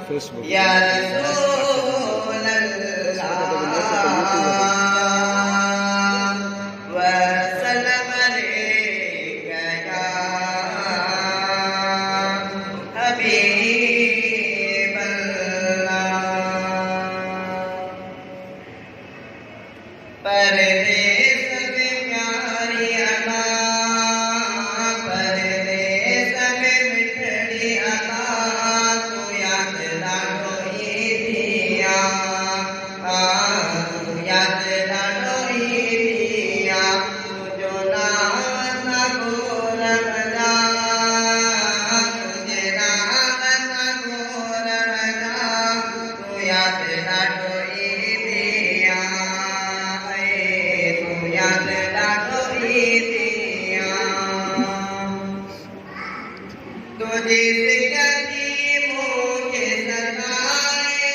Facebook. Ya Rasulullah wa salam alaika ya Habiballah. परदेस में प्यारी अदा, परदेस में मिठड़ी अदा, तू याद लाडो ईदिया, तू याद लाडो ईदिया, तुझो नाम गोर बजा, तुझे नाम गोर बजा, तू याद लाडो ईदिया, याद लाडो ईदिया, तुझे जिंदगी मुझे सताए,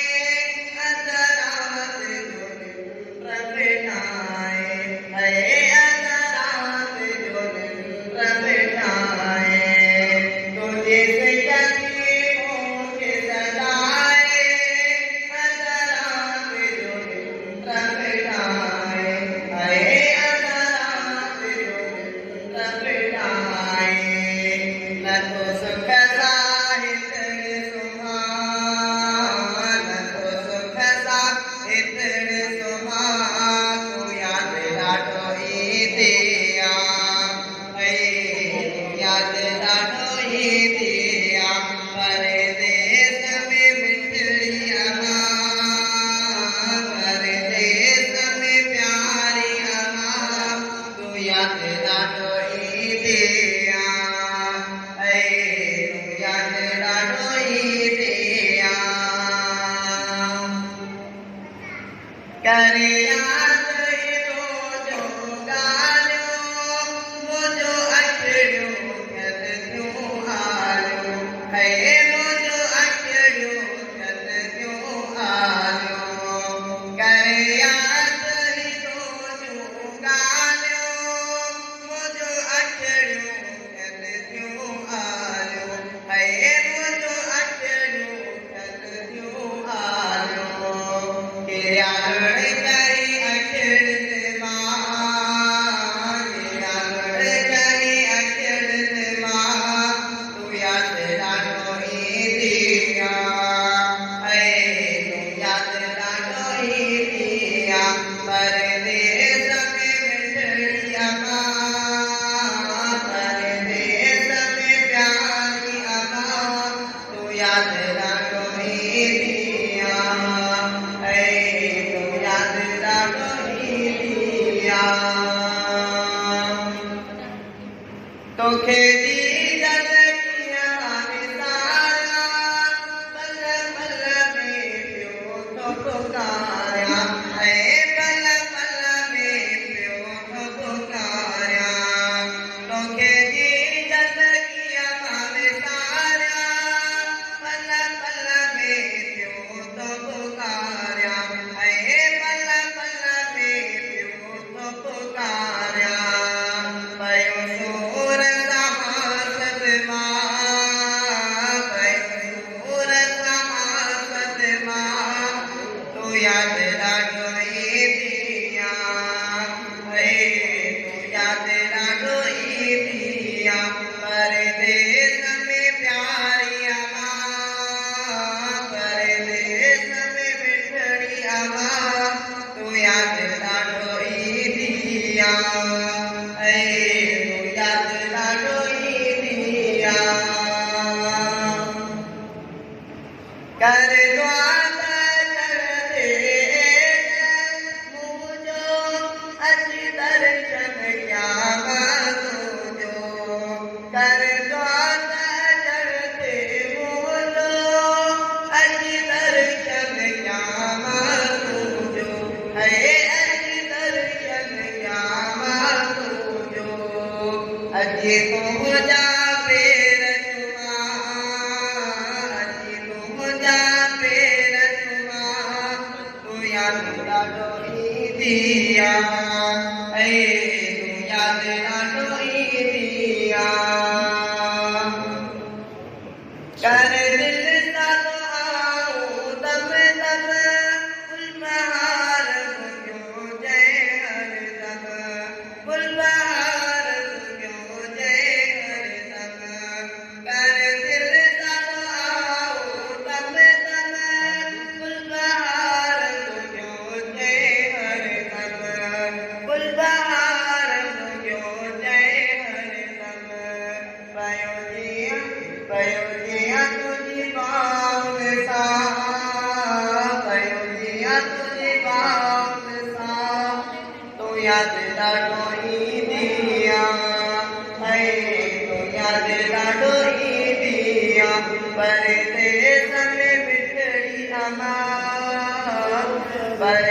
अतरात जो रबनाए, है अतरात जो रबनाए, तुझे जिंदगी मुझे सताए, अतरात जो रबनाए, है कर दिल सब आऊं दम दम गुलबहार क्यों जय हर दम गुलबहार क्यों जय हर दम कर दिल सब आऊं दम दम गुलबहार क्यों जय हर दम गुलबहार क्यों जय हर दम पयोजिया तुझी बाग सा पयोजिया तुझी बाग सा तो याद ॾाढो ईंदिया है तो याद ॾाढो ईंदिया पर ते समय बिछड़ी अमा पर